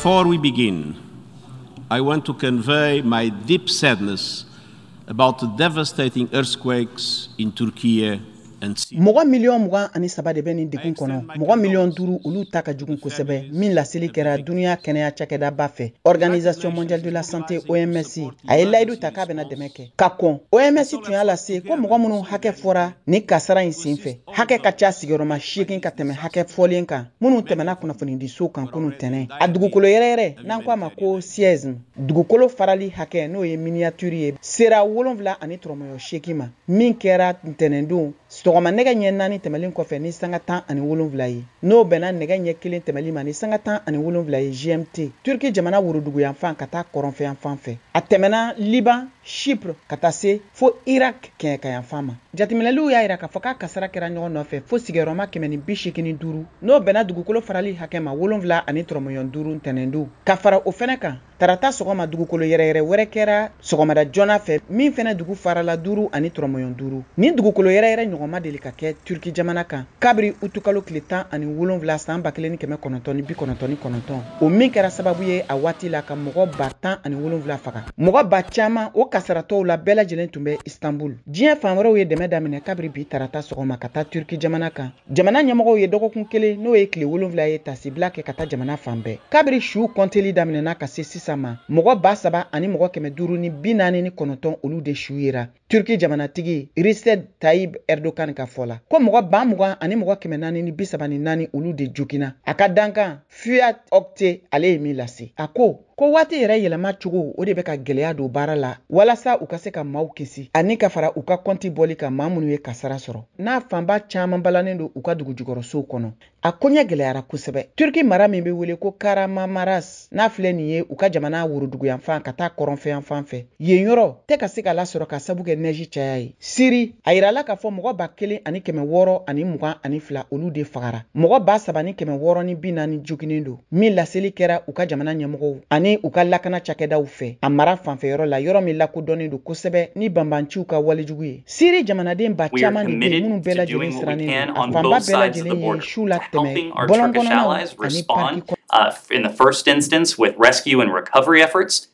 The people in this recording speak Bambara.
Before we begin, I want to convey my deep sadness about the devastating earthquakes in Turquie and Siri. Mɔgɔ miliyɔn 23 de bɛ nin degun kɔnɔ. Mɔgɔ miliyɔn 5 olu ta ka jugu kosɛbɛ. Min laseli kɛra duniya kɛnɛya cakɛdaba fɛ. Organisation mondiale de la santé OMS a ye layidu ta k'a bɛna dɛmɛ kɛ. Ka kɔn OMS tun y'a lase ko mɔgɔ minnu hakɛ fɔra ni kasara in senfɛ. Hakɛ ka ca sigiyɔrɔma 8 ka tɛmɛ hakɛ fɔlen kan. Minnu tɛmɛna kunnafoni di so kan kunun tɛnɛ. A dugukolo yɛrɛyɛrɛ n'an ko a ma ko siège. Dugukolo farali hakɛ n'o ye miniature ye. Sera 7.8 ma. Min kɛra ntɛnɛndon sɔgɔma nɛgɛ ɲɛ 4 tɛmɛlen kɔfɛ ni sanga 17 ye. N'o bɛnna nɛgɛ ɲɛ 1 tɛmɛli ma ni sanga 17 ye GMT. Turquie jamana worodugu yanfan ka taa kɔrɔnfɛ yanfan fɛ. A tɛmɛna Liban, Chypre ka taa se fo Irak kɛɲɛ ka yanfan ma. Jateminɛliw y'a yira k'a fɔ k'a kasara kɛra ɲɔgɔn nɔfɛ fo sigiyɔrɔma 185. N'o bɛnna dugukolo farali hakɛ ma 7.5 ntɛnɛndon. Ka fara o fɛnɛ kan, tarata sɔgɔma dugukolo yɛrɛyɛrɛ wɛrɛ kɛra sɔgɔmada joona fɛ min fɛnɛ dugu farala 5.5. Ni dugukolo yɛrɛyɛrɛ ɲɔgɔnma deli ka kɛ Turquie jamana kan kabiri utukalo tile 17 san 1999. O min kɛra sababu ye a waati la ka mɔgɔ 17 faga. Mɔgɔ ba caman o kasaratɔw la bɛɛ lajɛlen tun bɛ Istanbul. Diɲɛ fan wɛrɛw ye dɛmɛ daminɛ kabiri bi tarata sɔgɔma ka taa Turquie jamana kan. Jamana ɲɛmɔgɔw ye dɔgɔkun kelen n'o ye tile 7 ye tasibila kɛ ka taa jamana fan bɛɛ. Kabiri su kɔnteli daminɛna ka se sisan ma, mɔgɔ 7,000 ani mɔgɔ 549 olu de su yera. Turquie jamanatigi Recep Tayyip Erdogan ka fɔ la ko mɔgɔ 20,000 ani mɔgɔ 474 olu de jogina. A ka dankan Fiat Octet ale ye min lase. A ko waati yɛrɛ yɛlɛma cogo o de bɛ ka gɛlɛya don baara la walasa u ka se ka maaw kisi ani ka fara u ka kɔnti bɔli ka maa minnu ye kasara sɔrɔ. N'a fanba caman balanen don u ka dugu jukɔrɔsow kɔnɔ. A koɲɛ gɛlɛyara kosɛbɛ. Turquie mara min bɛ wele ko Kahramanmaraş n'a filɛ nin ye u ka jamana worodugu yanfan ka taa kɔrɔnfɛ yanfan fɛ. Yen yɔrɔ tɛ ka se ka lasɔrɔ ka sabu kɛ neige caya ye. Siri a yirala k'a fɔ mɔgɔ 1,622 olu de fagara. Mɔgɔ 3,640 joginen don. Min laseli kɛra u ka jamana ɲɛmɔgɔw ani u ka lakana cakɛdaw fɛ. A mara fanfɛyɔrɔ la yɔrɔ min lakodɔnnen don kosɛbɛ ni banbanciw ka walijugu ye. Siri jamanaden ba caman de bɛ minnu bɛɛ lajɛlen sirannen don. A fanba bɛɛ lajɛlen ye su la tɛmɛ bɔlɔnkɔnɔnaw ani parki. In the first instance with rescue and recovery efforts,